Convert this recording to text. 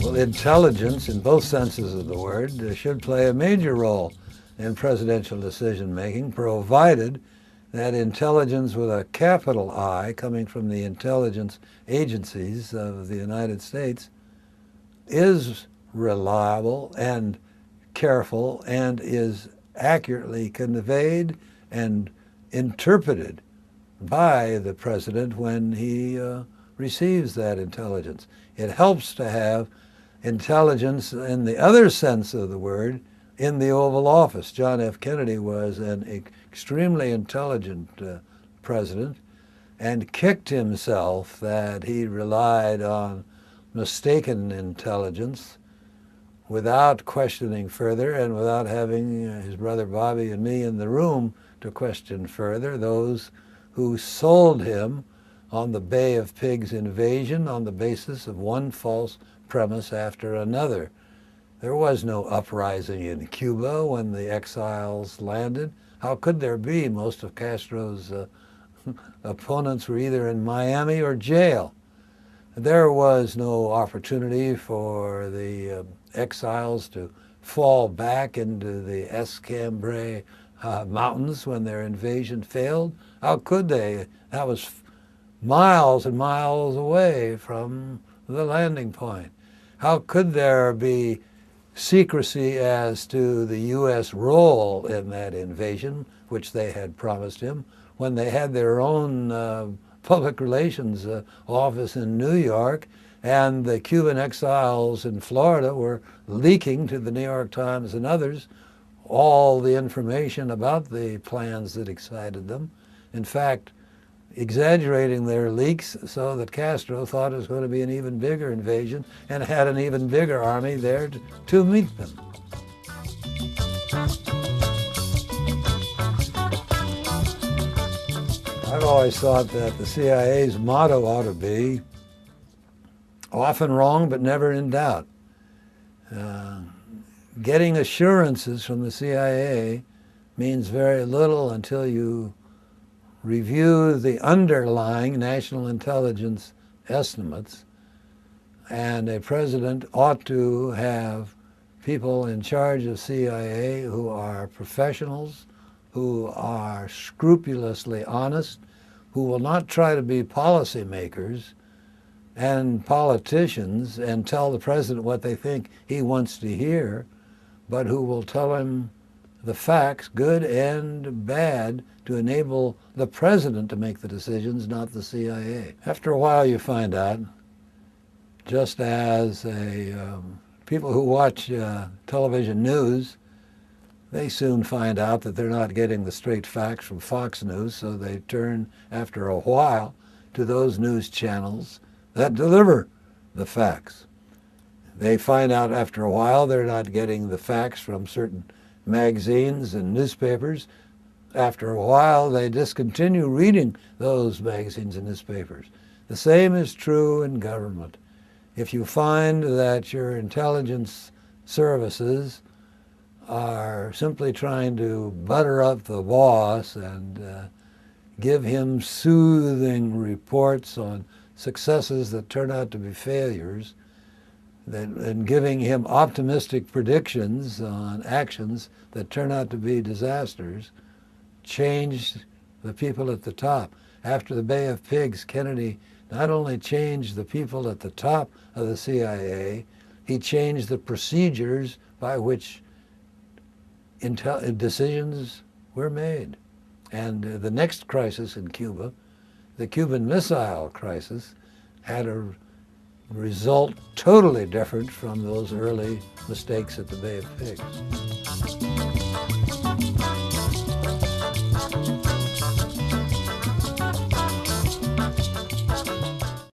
Well, intelligence, in both senses of the word, should play a major role in presidential decision-making, provided that intelligence with a capital I, coming from the intelligence agencies of the United States, is reliable and careful and is accurately conveyed and interpreted by the president when he receives that intelligence. It helps to have intelligence in the other sense of the word in the Oval Office. John F. Kennedy was an extremely intelligent president and kicked himself that he relied on mistaken intelligence without questioning further and without having his brother Bobby and me in the room to question further those who sold him on the Bay of Pigs invasion on the basis of one false premise after another. There was no uprising in Cuba when the exiles landed. How could there be? Most of Castro's opponents were either in Miami or jail. There was no opportunity for the exiles to fall back into the Escambray mountains when their invasion failed. How could they? That was miles and miles away from the landing point. How could there be secrecy as to the U.S. role in that invasion, which they had promised him, when they had their own public relations office in New York, and the Cuban exiles in Florida were leaking to the New York Times and others all the information about the plans that excited them. In fact, exaggerating their leaks so that Castro thought it was going to be an even bigger invasion and had an even bigger army there to meet them. I've always thought that the CIA's motto ought to be, often wrong but never in doubt. Getting assurances from the CIA means very little until you review the underlying national intelligence estimates, and a president ought to have people in charge of CIA who are professionals, who are scrupulously honest, who will not try to be policymakers and politicians and tell the president what they think he wants to hear, but who will tell him the facts, good and bad, to enable the president to make the decisions, not the CIA. After a while you find out, just as people who watch television news, they soon find out that they're not getting the straight facts from Fox News, so they turn, after a while, to those news channels that deliver the facts. They find out after a while they're not getting the facts from certain magazines and newspapers. After a while, they discontinue reading those magazines and newspapers. The same is true in government. If you find that your intelligence services are simply trying to butter up the boss and give him soothing reports on successes that turn out to be failures, and giving him optimistic predictions on actions that turn out to be disasters, changed the people at the top. After the Bay of Pigs, Kennedy not only changed the people at the top of the CIA, he changed the procedures by which decisions were made. And the next crisis in Cuba, the Cuban Missile Crisis, had a result totally different from those early mistakes at the Bay of Pigs.